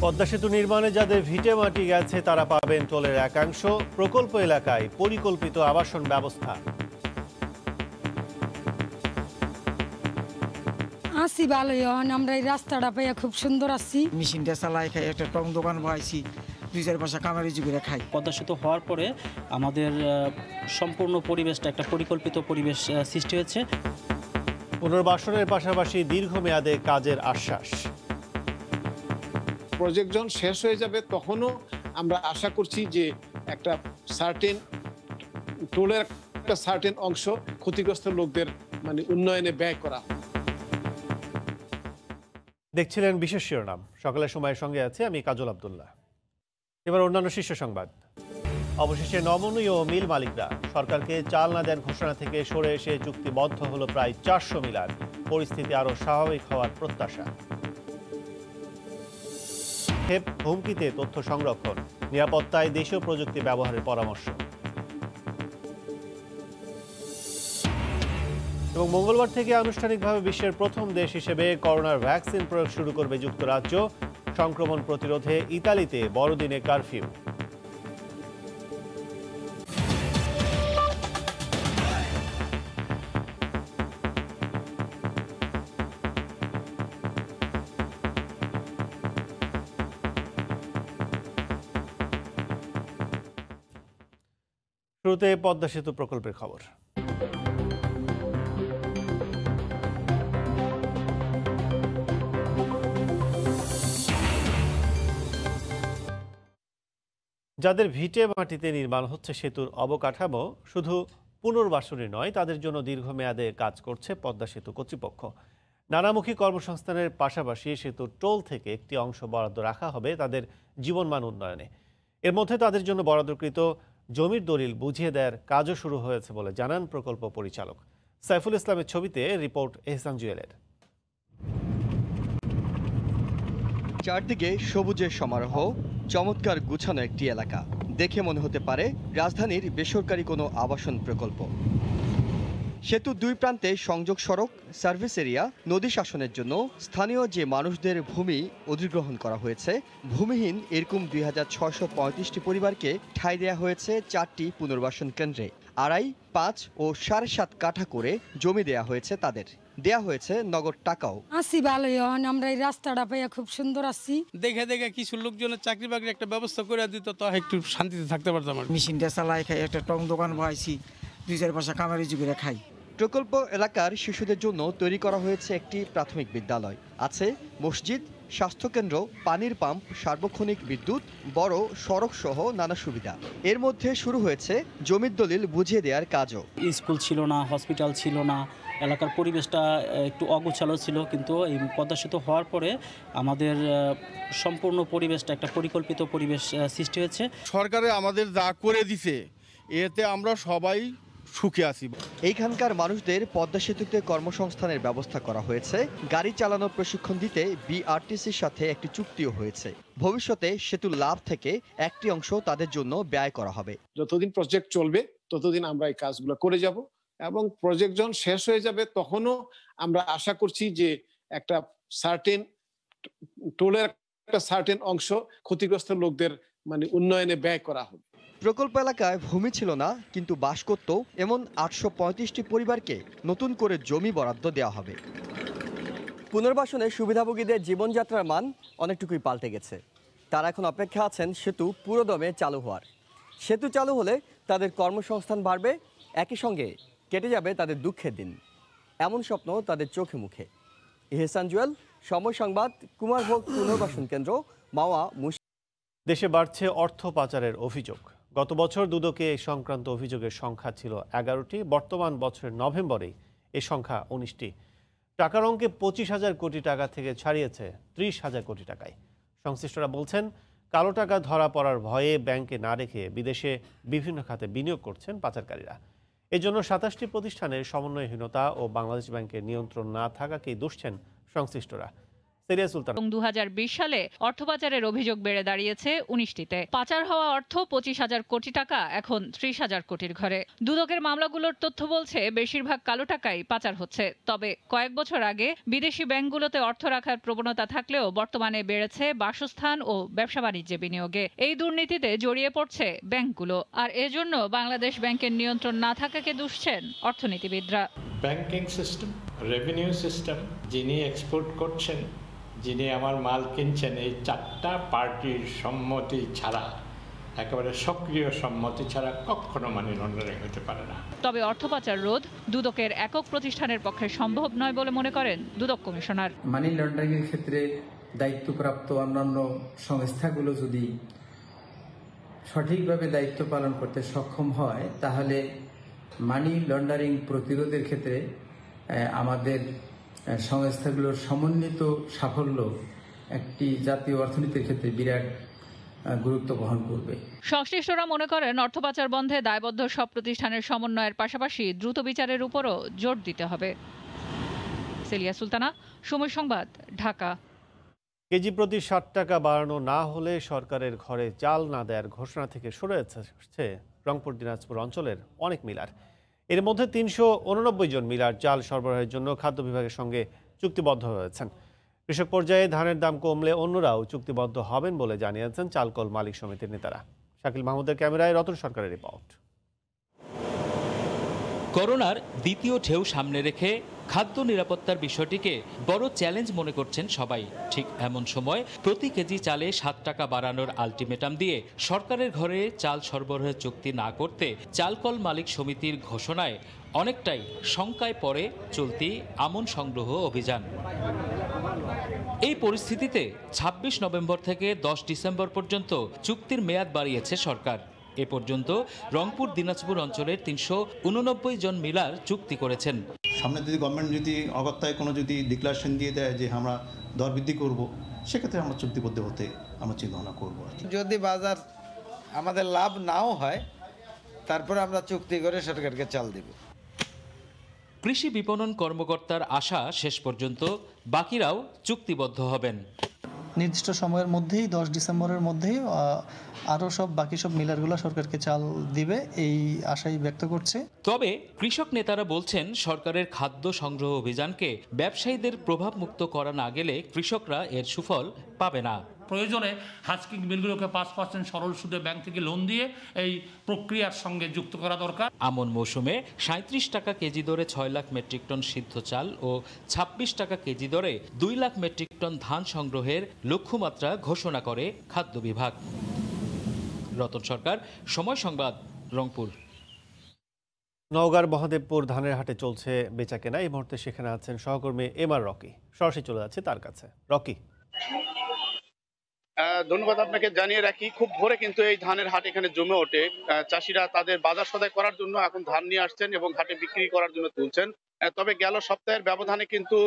পদ্মা সেতু নির্মাণে যাদের ভিটে মাটি গেছে তারা পাবেন টোলের একাংশ। প্রকল্প এলাকায় পরিকল্পিত আবাসন ব্যবস্থা। আসি ভালোই হন, আমরা এই রাস্তাটা পাইয়া খুব সুন্দর আছি। মেশিনটা চালাই খাই, একটা টং দোকান বসাইছি, 2-4 পয়সা কামারি করে খাই। পদ্মা সেতু হওয়ার পরে আমাদের সম্পূর্ণ পরিবেশটা একটা পরিকল্পিত পরিবেশ সৃষ্টি হয়েছে। পুনর্বাসনের পাশাপাশি দীর্ঘমেয়াদে কাজের আশ্বাস। প্রজেক্ট যখন শেষ হয়ে যাবে তখনও আমরা আশা করছি যে একটা সার্টেন টোলের একটা সার্টেন অংশ ক্ষতিগ্রস্ত লোকদের উন্নয়নে ব্যয় করা। দেখছিলেন বিশেষ শিরোনাম। সকালের সময়ের সঙ্গে আছে আমি কাজল আব্দুল্লাহ। এবার অন্যান্য শীর্ষ সংবাদ। অবশেষে নমনীয় মিল মালিকরা সরকারকে চাল না দেন ঘোষণা থেকে সরে এসে চুক্তিবদ্ধ হলো প্রায় 400 মিলার। পরিস্থিতি আরও স্বাভাবিক হওয়ার প্রত্যাশা। হুমকিতে তথ্য সংরক্ষণ, নিরাপত্তায় দেশীয় প্রযুক্তি ব্যবহারের পরামর্শ। এবং মঙ্গলবার থেকে আনুষ্ঠানিকভাবে বিশ্বের প্রথম দেশ হিসেবে করোনার ভ্যাকসিন প্রয়োগ শুরু করবে যুক্তরাজ্য। সংক্রমণ প্রতিরোধে ইতালিতে বড়দিনে কারফিউ। শুরুতে পদ্মা সেতু প্রকল্পের খবর। যাদের ভিটে মাটিতে নির্মাণ হচ্ছে সেতুর অবকাঠামো, শুধু পুনর্বাসনই নয়, তাদের জন্য দীর্ঘমেয়াদে কাজ করছে পদ্মা সেতু কর্তৃপক্ষ। নানামুখী কর্মসংস্থানের পাশাপাশি সেতুর টোল থেকে একটি অংশ বরাদ্দ রাখা হবে তাদের জীবনমান উন্নয়নে। এর মধ্যে তাদের জন্য বরাদ্দকৃত জমির দলিল বুঝিয়ে দেওয়ার কাজও শুরু হয়েছে বলে জানান প্রকল্প পরিচালক সাইফুল ইসলামের ছবিতে রিপোর্ট এহসান জুয়েলের। চারদিকে সবুজের সমারোহ, চমৎকার গুছানো একটি এলাকা। দেখে মনে হতে পারে রাজধানীর বেসরকারি কোনো আবাসন প্রকল্প। সেতুর দুই প্রান্তে সংযোগ সড়ক, সার্ভিস এরিয়া, নদী শাসনের জন্য স্থানীয় যে মানুষদের ভূমি অধিগ্রহণ করা হয়েছে, ভূমিহীন এরকম 2635টি পরিবারকে ঠাঁই দেওয়া হয়েছে 4টি পুনর্বাসন কেন্দ্রে। 2.5, 5 ও 7.5 কাঠা করে জমি দেয়া হয়েছে তাদের। দেয়া হয়েছে নগদ টাকাও। আসি ভালোই হন, আমরা এই রাস্তাটা পাইয়া খুব সুন্দর আছি। দেখে দেখে কিছু লোকজনের চাকরি বাকরি একটা ব্যবস্থা করে দিত, তো একটু শান্তিতে থাকতে পারতাম। মেশিনটা চালাই খাই, একটা টং দোকান বসাইছি, 2-4 পয়সা কামারি করে খাই। প্রকল্প এলাকার শিশুদের জন্য তৈরি করা হয়েছে একটি প্রাথমিক বিদ্যালয়। আছে মসজিদ, স্বাস্থ্যকেন্দ্র, পানির পাম্প, সার্বক্ষণিক বিদ্যুৎ, বড় সড়ক সহ নানা সুবিধা। এর মধ্যে শুরু হয়েছে জমির দলিল বুঝিয়ে দেওয়ার কাজও। স্কুল ছিল না, হসপিটাল ছিল না, এলাকার পরিবেশটা একটু অগোছালো ছিল, কিন্তু এই পদ্মা সেতু হওয়ার পরে আমাদের সম্পূর্ণ পরিবেশটা একটা পরিকল্পিত পরিবেশ সৃষ্টি হয়েছে। সরকারে আমাদের যা করে দিছে এতে আমরা সবাই সুখে আছি। এইখানকার মানুষদের পদ্মা সেতুতে কর্মসংস্থানের ব্যবস্থা করা হয়েছে। গাড়ি চালানোর প্রশিক্ষণ দিতে বিআরটিসির সাথে একটি চুক্তিও হয়েছে। ভবিষ্যতে সেতুর লাভ থেকে একটি অংশ তাদের জন্য ব্যয় করা হবে। যতদিন প্রজেক্ট চলবে ততদিন আমরা এই কাজগুলো করে যাব, এবং প্রজেক্ট যখন শেষ হয়ে যাবে তখনও আমরা আশা করছি যে একটা সার্টেন টোলের একটা সার্টেন অংশ ক্ষতিগ্রস্ত লোকদের উন্নয়নে ব্যয় করা হবে। প্রকল্প এলাকায় ভূমি ছিল না, কিন্তু বাস করত এমন 835টি পরিবারকে নতুন করে জমি বরাদ্দ দেওয়া হবে। পুনর্বাসনে সুবিধাভোগীদের জীবনযাত্রার মান অনেকটুকুই পাল্টে গেছে। তারা এখন অপেক্ষা আছেন সেতু পুরোদমে চালু হওয়ার। সেতু চালু হলে তাদের কর্মসংস্থান বাড়বে, একই সঙ্গে কেটে যাবে তাদের দুঃখের দিন। এমন স্বপ্ন তাদের চোখে মুখে। এহসান জুয়েল, সময় সংবাদ, কুমারভোগ পুনর্বাসন কেন্দ্র, মাওয়া। দেশে বাড়ছে অর্থ পাচারের অভিযোগ। গত বছর দুদকে এই সংক্রান্ত অভিযোগের সংখ্যা ছিল 11টি। বর্তমান বছরের নভেম্বরেই এই সংখ্যা 19টি। টাকার অঙ্কে 25,000 কোটি টাকা থেকে ছাড়িয়েছে 30,000 কোটি টাকায়। সংশ্লিষ্টরা বলছেন, কালো টাকা ধরা পড়ার ভয়ে ব্যাংকে না রেখে বিদেশে বিভিন্ন খাতে বিনিয়োগ করছেন পাচারকারীরা। এজন্য 27টি প্রতিষ্ঠানের সমন্বয়হীনতা ও বাংলাদেশ ব্যাংকের নিয়ন্ত্রণ না থাকাকেই দুষছেন সংশ্লিষ্টরা। সেরিয়া সুলতানা। 2020 সালে অর্থ পাচারের অভিযোগ বেড়ে দাঁড়িয়েছে 19টিতে। পাচার হওয়া অর্থ 25,000 কোটি টাকা এখন 30,000 কোটির ঘরে। দুদকের মামলাগুলোর তথ্য বলছে বেশিরভাগ কালো টাকাই পাচার হচ্ছে। তবে কয়েক বছর আগে বিদেশি ব্যাংকগুলোতে অর্থ রাখার প্রবণতা থাকলেও বর্তমানে বেড়েছে বাসস্থান ও ব্যবসা বাণিজ্যে বিনিয়োগে। এই দুর্নীতিতে জড়িয়ে পড়ছে ব্যাংকগুলো, আর এজন্য বাংলাদেশ ব্যাংকের নিয়ন্ত্রণ না থাকাকে দুষছেন অর্থনীতিবিদরা। ব্যাংকিং সিস্টেম, রেভিনিউ সিস্টেম, যিনি এক্সপোর্ট করছেন, যিনি আমার মাল কিনছেন, এই চারটা পার্টির সম্মতি ছাড়া, একেবারে সক্রিয় সম্মতি ছাড়া কখনো মানি লন্ডারিং হতে পারে না। তবে অর্থ পাচার রোধ দুদকের একক প্রতিষ্ঠানের পক্ষে সম্ভব নয় বলে মনে করেন দুদক কমিশনার। মানি লন্ডারিং এর ক্ষেত্রে দায়িত্বপ্রাপ্ত অন্যান্য সংস্থাগুলো যদি সঠিকভাবে দায়িত্ব পালন করতে সক্ষম হয়, তাহলে মানি লন্ডারিং প্রতিরোধের ক্ষেত্রে আমাদের সংস্থাগুলোর সমন্বিত সাফল্য একটি জাতীয় অর্থনীতির ক্ষেত্রে বিরাট গুরুত্ব বহন করবে। সংশ্লিষ্টরা মনে করেন অর্থ পাচার বন্ধে দায়বদ্ধ সব প্রতিষ্ঠানের সমন্বয়ের পাশাপাশি দ্রুত বিচারের উপরও জোর দিতে হবে। সেলিয়া সুলতানা, সময় সংবাদ, ঢাকা। কেজি প্রতি 60 টাকা বাড়ানো না হলে সরকারের ঘরে চাল না দেওয়ার ঘোষণা থেকে সরে আসছে রংপুর দিনাজপুর অঞ্চলের অনেক মিলার। এর মধ্যে 389 জন মিলার চাল সরবরাহের জন্য খাদ্য বিভাগের সঙ্গে চুক্তিবদ্ধ হয়েছেন। কৃষক পর্যায়ে ধানের দাম কমলে অন্যরাও চুক্তিবদ্ধ হবেন বলে জানিয়েছেন চালকল মালিক সমিতির নেতারা। শাকিল মাহমুদের ক্যামেরায় রতন সরকারের রিপোর্ট। করোনার দ্বিতীয় ঢেউ সামনে রেখে খাদ্য নিরাপত্তার বিষয়টিকে বড় চ্যালেঞ্জ মনে করছেন সবাই। ঠিক এমন সময় প্রতি কেজি চালে 7 টাকা বাড়ানোর আলটিমেটাম দিয়ে সরকারের ঘরে চাল সরবরাহের চুক্তি না করতে চালকল মালিক সমিতির ঘোষণায় অনেকটাই শঙ্কায় পড়ে চলতি আমন সংগ্রহ অভিযান। এই পরিস্থিতিতে 26 নভেম্বর থেকে 10 ডিসেম্বর পর্যন্ত চুক্তির মেয়াদ বাড়িয়েছে সরকার। এ পর্যন্ত রংপুর দিনাজপুর অঞ্চলের 389 জন মিলার চুক্তি করেছেন। সামনে যদি গভর্নমেন্ট যদি অগত্যায় কোনো যদি ডিক্লারেশন দিয়ে দেয় যে আমরা দর বৃদ্ধি করব, সেক্ষেত্রে আমরা চুক্তিবদ্ধ হতে আমরা চিন্তা করব। যদি বাজার আমাদের লাভ নাও হয়, তারপরে আমরা চুক্তি করে সরকারকে চাল দেব। কৃষি বিপণন কর্মকর্তার আশা শেষ পর্যন্ত বাকিরাও চুক্তিবদ্ধ হবেন। নির্দিষ্ট সময়ের মধ্যেই 10 ডিসেম্বরের মধ্যেই আরও সব বাকি সব মিলারগুলো সরকারকে চাল দিবে, এই আশাই ব্যক্ত করছে। তবে কৃষক নেতারা বলছেন সরকারের খাদ্য সংগ্রহ অভিযানকে ব্যবসায়ীদের প্রভাব মুক্ত করা না গেলে কৃষকরা এর সুফল পাবে না। প্রয়োজনে হাস্কিং বিলগুলোকে 5% সরল সুদে ব্যাংক থেকে লোন দিয়ে এই প্রক্রিয়ার সঙ্গে যুক্ত করা দরকার। আমন মৌসুমে 37 টাকা কেজি দরে 6 লাখ মেট্রিক টন সিদ্ধ চাল ও 26 টাকা কেজি দরে 2 লাখ মেট্রিক টন ধান সংগ্রহের লক্ষ্যমাত্রা ঘোষণা করে খাদ্য বিভাগ। রতন সরকার, সময় সংবাদ, রংপুর। নওগাঁর মহাদেবপুর ধানের হাটে চলছে বেচাকেনা। এই মুহূর্তে সেখানে আছেন সহকর্মী এমআর রকি। সরাসরি চলে যাচ্ছে তার কাছে। রকি। ধন্যবাদ আপনাকে। জানিয়ে রাখি, খুব ভোরে কিন্তু এই ধানের হাট এখানে জমে ওঠে। চাষিরা তাদের বাজার সদাই করার জন্য এখন ধান নিয়ে আসছেন এবং হাটে বিক্রি করার জন্য তুলছেন। তবে গেল সপ্তাহের ব্যবধানে কিন্তু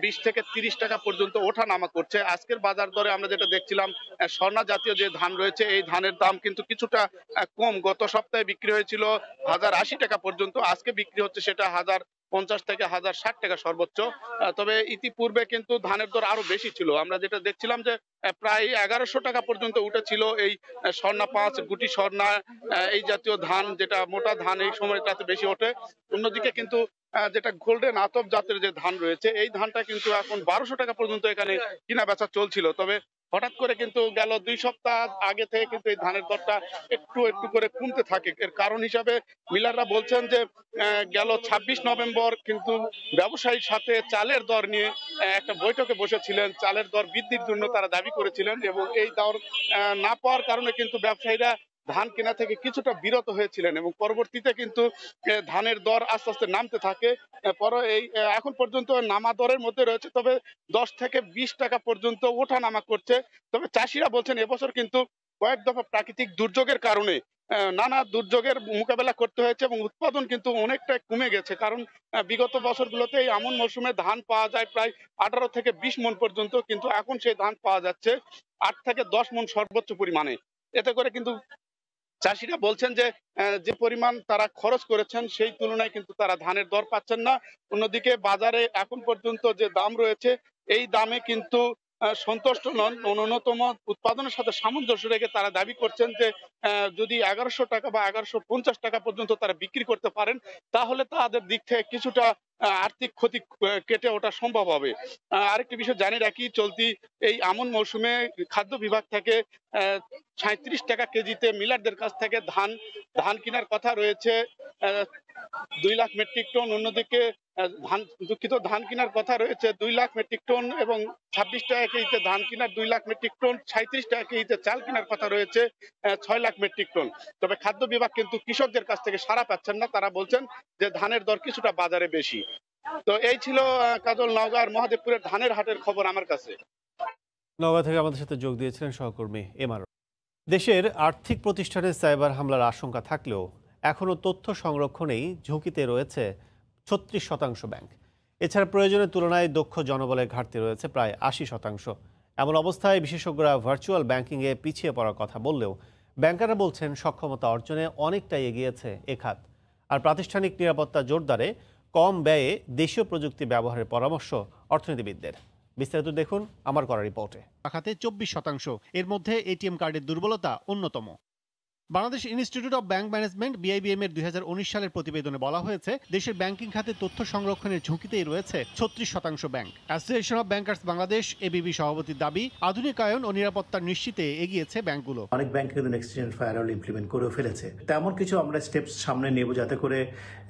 20 থেকে 30 টাকা পর্যন্ত ওঠা নামা করছে। আজকের বাজার দরে আমরা যেটা দেখছিলাম, স্বর্ণা জাতীয় যে ধান রয়েছে এই ধানের দাম কিন্তু কিছুটা কম। গত সপ্তাহে বিক্রি হয়েছিল 1080 টাকা পর্যন্ত, আজকে বিক্রি হচ্ছে সেটা 1050 থেকে 1060 টাকা সর্বোচ্চ। তবে ইতিপূর্বে কিন্তু ধানের দর আরো বেশি ছিল। আমরা যেটা দেখছিলাম যে প্রায় 1100 টাকা পর্যন্ত উঠেছিল এই স্বর্ণা 5 গুটি স্বর্ণা, এই জাতীয় ধান, যেটা মোটা ধান এই সময়টাতে বেশি ওঠে। অন্যদিকে কিন্তু যেটা গোল্ডেন আতপ জাতের যে ধান রয়েছে এই ধানটা কিন্তু এখন 1200 টাকা পর্যন্ত এখানে কিনা বেচা চলছিল। তবে হঠাৎ করে কিন্তু গেল 2 সপ্তাহ আগে থেকে কিন্তু এই ধানের দরটা একটু একটু করে কমতে থাকে। এর কারণ হিসাবে মিলাররা বলছেন যে গেল 26 নভেম্বর কিন্তু ব্যবসায়ীর সাথে চালের দর নিয়ে একটা বৈঠকে বসেছিলেন। চালের দর বৃদ্ধির জন্য তারা দাবি করেছিলেন এবং এই দর না পাওয়ার কারণে কিন্তু ব্যবসায়ীরা ধান কেনা থেকে কিছুটা বিরত হয়েছিলেন এবং পরবর্তীতে কিন্তু ধানের দর আস্তে আস্তে নামতে থাকে। পরে এই এখন পর্যন্ত নামা দরের মধ্যে রয়েছে, তবে 10 থেকে 20 টাকা পর্যন্ত ওঠা নামা করছে। তবে চাষিরা বলছেন এবছর কিন্তু কয়েক দফা প্রাকৃতিক দুর্যোগের কারণে নানা দুর্যোগের মোকাবেলা করতে হয়েছে এবং উৎপাদন কিন্তু অনেকটাই কমে গেছে। কারণ বিগত বছরগুলোতে এই আমন মৌসুমে ধান পাওয়া যায় প্রায় 18 থেকে 20 মণ পর্যন্ত, কিন্তু এখন সেই ধান পাওয়া যাচ্ছে 8 থেকে 10 মণ সর্বোচ্চ পরিমাণে। এতে করে কিন্তু চাষিরা বলছেন যে যে পরিমাণ তারা খরচ করেছেন সেই তুলনায় কিন্তু তারা ধানের দর পাচ্ছেন না। অন্যদিকে বাজারে এখন পর্যন্ত যে দাম রয়েছে এই দামে কিন্তু সন্তুষ্ট নন। ন্যূনতম উৎপাদনের সাথে সামঞ্জস্য রেখে তারা দাবি করছেন যে যদি 1100 টাকা বা 1150 টাকা পর্যন্ত তারা বিক্রি করতে পারেন, তাহলে তাদের দিক থেকে কিছুটা আর্থিক ক্ষতি কেটে ওঠা সম্ভব হবে। আরেকটি বিষয় জানিয়ে রাখি, চলতি এই আমন মৌসুমে খাদ্য বিভাগ থেকে 37 টাকা কেজিতে মিলারদের কাছ থেকে ধান কেনার কথা রয়েছে 2 লাখ মেট্রিক টন। অন্যদিকে ধান কেনার কথা রয়েছে 2 লাখ মেট্রিক টন এবং 26 টাকা কেজিতে ধান কেনার 2 লাখ মেট্রিক টন, 37 টাকা কেজিতে চাল কেনার কথা রয়েছে 6 লাখ মেট্রিক টন। তবে খাদ্য বিভাগ কিন্তু কৃষকদের কাছ থেকে সাড়া পাচ্ছেন না। তারা বলছেন যে ধানের দর কিছুটা বাজারে বেশি। তো এই ছিল কাজল, নওগাঁ আর মহাদেবপুরের ধানের হাটের খবর আমার কাছে। নওগাঁ থেকে আমাদের সাথে যোগ দিয়েছিলেন সহকর্মী এমআর। দেশের আর্থিক প্রতিষ্ঠানে সাইবার হামলার আশঙ্কা থাকলেও এখনও তথ্য সংরক্ষণেই ঝুঁকিতে রয়েছে 36% ব্যাংক। এছাড়া প্রয়োজনের তুলনায় দক্ষ জনবলের ঘাটতি রয়েছে প্রায় 80%। এমন অবস্থায় বিশেষজ্ঞরা ভার্চুয়াল ব্যাংকিংয়ে পিছিয়ে পড়ার কথা বললেও ব্যাংকাররা বলছেন সক্ষমতা অর্জনে অনেকটাই এগিয়েছে এ খাত। আর প্রাতিষ্ঠানিক নিরাপত্তা জোরদারে কম ব্যয়ে দেশীয় প্রযুক্তি ব্যবহারের পরামর্শ অর্থনীতিবিদদের। বিস্তারিত দেখুন আমার করা রিপোর্টে। খাতে 24%, এর মধ্যে এটিএম কার্ডের দুর্বলতা অন্যতম। Bangladesh institute of bank management BIBM এর 2019 সালের প্রতিবেদনে বলা হয়েছে দেশের ব্যাংকিং খাতে তথ্য সংরক্ষণের ঝুঁকিতেই রয়েছে 36% bank. Association of bankers Bangladesh ABB সভাপতির দাবি, আধুনিকায়ন ও নিরাপত্তা নিশ্চিতে এগিয়েছে ব্যাংকগুলো। অনেক ব্যাংক কিন্তু নেক্সট জেন ফায়ারওয়াল ইমপ্লিমেন্ট করে ফেলেছে। তেমন কিছু আমরা স্টেপস সামনে নেব যাতে করে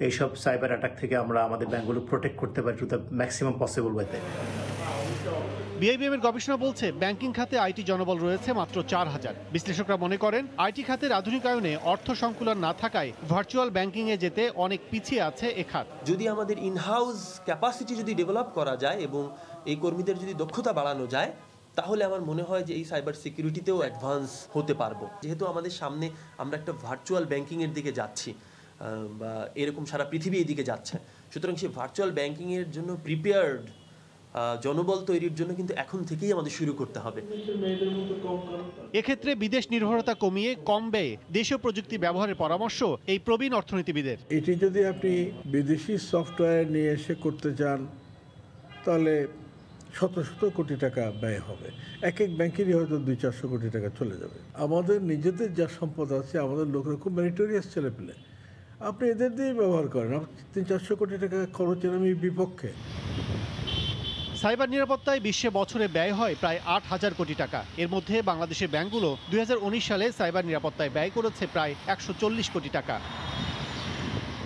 এইসব সাইবার অ্যাটাক থেকে আমরা আমাদের ব্যাংকগুলো প্রোটেক্ট করতে পারি টু দ্য ম্যাক্সিমাম পসিবল ওয়েতে। BIBM এর গবেষণা বলছে ব্যাংকিং খাতে আইটি জনবল রয়েছে মাত্র 4000। বিশ্লেষকরা মনে করেন আইটি খাতের আধুনিকায়নে অর্থ সংকুলন না থাকায় ভার্চুয়াল ব্যাংকিং এ যেতে অনেক পিছিয়ে আছে এ খাত। যদি আমাদের ইনহাউস ক্যাপাসিটি যদি ডেভেলপ করা যায় এবং এই কর্মীদের যদি দক্ষতা বাড়ানো যায়, তাহলে আমার মনে হয় যে এই সাইবার সিকিউরিটিতেও অ্যাডভান্স হতে পারবো। যেহেতু আমাদের সামনে আমরা একটা ভার্চুয়াল ব্যাংকিং এর দিকে যাচ্ছি বা এরকম সারা পৃথিবী এই দিকে যাচ্ছে, সুতরাং সেই ভার্চুয়াল ব্যাংকিং এর জন্য প্রিপেয়ার্ড জনবল তৈরির জন্য কিন্তু এখন থেকেই আমাদের শুরু করতে হবে। এক্ষেত্রে বিদেশ নির্ভরতা কমিয়ে কম ব্যয়ে দেশীয় প্রযুক্তি ব্যবহারের পরামর্শ এই প্রবীণ অর্থনীতিবিদের। এটি যদি আপনি বিদেশি সফটওয়্যার নিয়ে এসে করতে চান তাহলে শত শত কোটি টাকা ব্যয় হবে। এক এক ব্যাংকেরই হয়তো 200-400 কোটি টাকা চলে যাবে। আমাদের নিজেদের যা সম্পদ আছে, আমাদের লোকেরা খুব মেরিটোরিয়াস ছেলে পেলে, আপনি এদের দিয়েই ব্যবহার করেন। 300-400 কোটি টাকা খরচের আমি বিপক্ষে। সাইবার নিরাপত্তায় বিশ্বে বছরে ব্যয় হয় প্রায় 8000 কোটি টাকা। এর মধ্যে বাংলাদেশের ব্যাংকগুলো 2019 সালে সাইবার নিরাপত্তায় ব্যয় করেছে প্রায় 140 কোটি টাকা।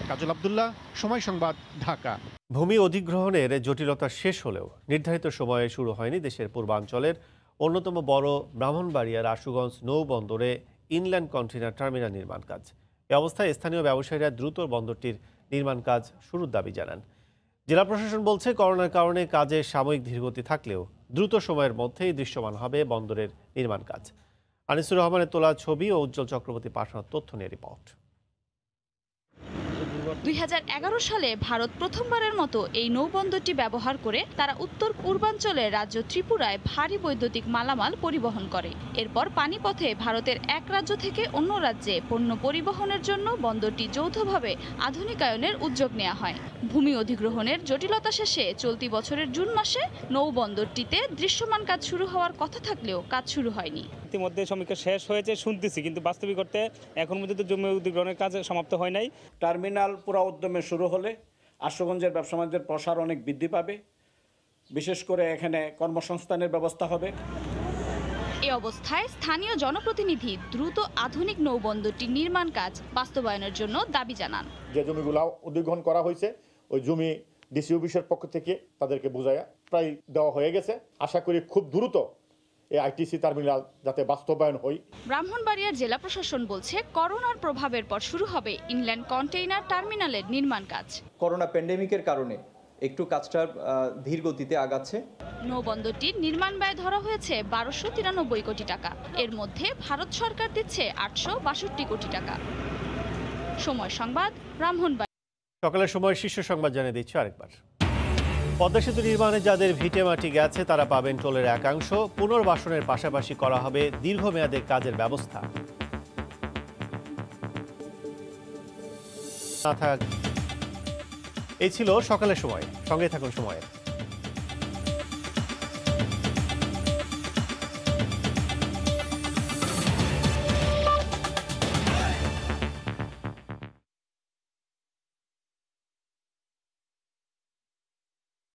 কাজল আব্দুল্লাহ, সময় সংবাদ, ঢাকা। ভূমি অধিগ্রহণের জটিলতা শেষ হলেও নির্ধারিত সময়ে শুরু হয়নি দেশের পূর্বাঞ্চলের অন্যতম বড় ব্রাহ্মণবাড়িয়ার আশুগঞ্জ নৌবন্দরে ইনল্যান্ড কন্টেইনার টার্মিনাল নির্মাণ কাজ। এ অবস্থায় স্থানীয় ব্যবসায়ীরা দ্রুত বন্দরটির নির্মাণ কাজ শুরুর দাবি জানান। জেলা প্রশাসন বলছে করোনার কারণে কাজে সাময়িক ধীরগতি থাকলেও দ্রুত সময়ের মধ্যেই দৃশ্যমান হবে বন্দরের নির্মাণ কাজ। আনিসুর রহমানের তোলা ছবি ও উজ্জ্বল চক্রবর্তী পাঠানো তথ্য নিয়ে রিপোর্ট। 2011 সালে ভারত প্রথমবারের মতো এই নৌবন্দরটি ব্যবহার করে তারা উত্তর পূর্বাঞ্চলের রাজ্য ত্রিপুরায় ভারী বৈদ্যুতিক মালামাল পরিবহন করে। এরপর পানিপথে ভারতের এক রাজ্য থেকে অন্য রাজ্যে পণ্য পরিবহনের জন্য বন্দরটি যৌথভাবে আধুনিকায়নের উদ্যোগ নেওয়া হয়। ভূমি অধিগ্রহণের জটিলতা শেষে চলতি বছরের জুন মাসে নৌবন্দরটিতে দৃশ্যমান কাজ শুরু হওয়ার কথা থাকলেও কাজ শুরু হয়নি। ইতিমধ্যে সমীক্ষা শেষ হয়েছে শুনতেছি, কিন্তু বাস্তবিক করতে এখন পর্যন্ত জমি অধিগ্রহণের কাজ সমাপ্ত হয় নাই। টার্মিনাল পুরো উদ্যমে শুরু হলে আশুগঞ্জের ব্যবসা বাণিজ্যের প্রসার অনেক বৃদ্ধি পাবে, বিশেষ করে এখানে কর্মসংস্থানের ব্যবস্থা হবে। এই অবস্থায় স্থানীয় জনপ্রতিনিধি দ্রুত আধুনিক নৌবন্দরটির নির্মাণ কাজ বাস্তবায়নের জন্য দাবি জানান। যে জমিগুলো অধিগ্রহণ করা হয়েছে ওই জমি ডিসি অফিসের পক্ষ থেকে তাদেরকে বোঝায়া প্রায় দেওয়া হয়ে গেছে। আশা করি খুব দ্রুত এই আইটিসি টার্মিনাল যাতে বাস্তবায়ন হয়। ব্রাহ্মণবাড়িয়ার জেলা প্রশাসন বলছে করোনার প্রভাবের পর শুরু হবে ইনল্যান্ড কন্টেইনার টার্মিনালের নির্মাণ কাজ। করোনা প্যান্ডেমিকের কারণে একটু কাজটা ধীর গতিতে আগাচ্ছে। নৌবন্দরটির নির্মাণ ব্যয় ধরা হয়েছে 1293 কোটি টাকা। এর মধ্যে ভারত সরকার দিচ্ছে 862 কোটি টাকা। সময় সংবাদ, ব্রাহ্মণবাড়িয়া। সকালের সময় শীর্ষ সংবাদ জানিয়ে দিচ্ছি আরেকবার। পদ্মা সেতু নির্মাণে যাদের ভিটে মাটি গেছে তারা পাবেন টোলের একাংশ। পুনর্বাসনের পাশাপাশি করা হবে দীর্ঘমেয়াদী কাজের ব্যবস্থা। এই ছিল সকালের সময়, সঙ্গে থাকুন সময়ের।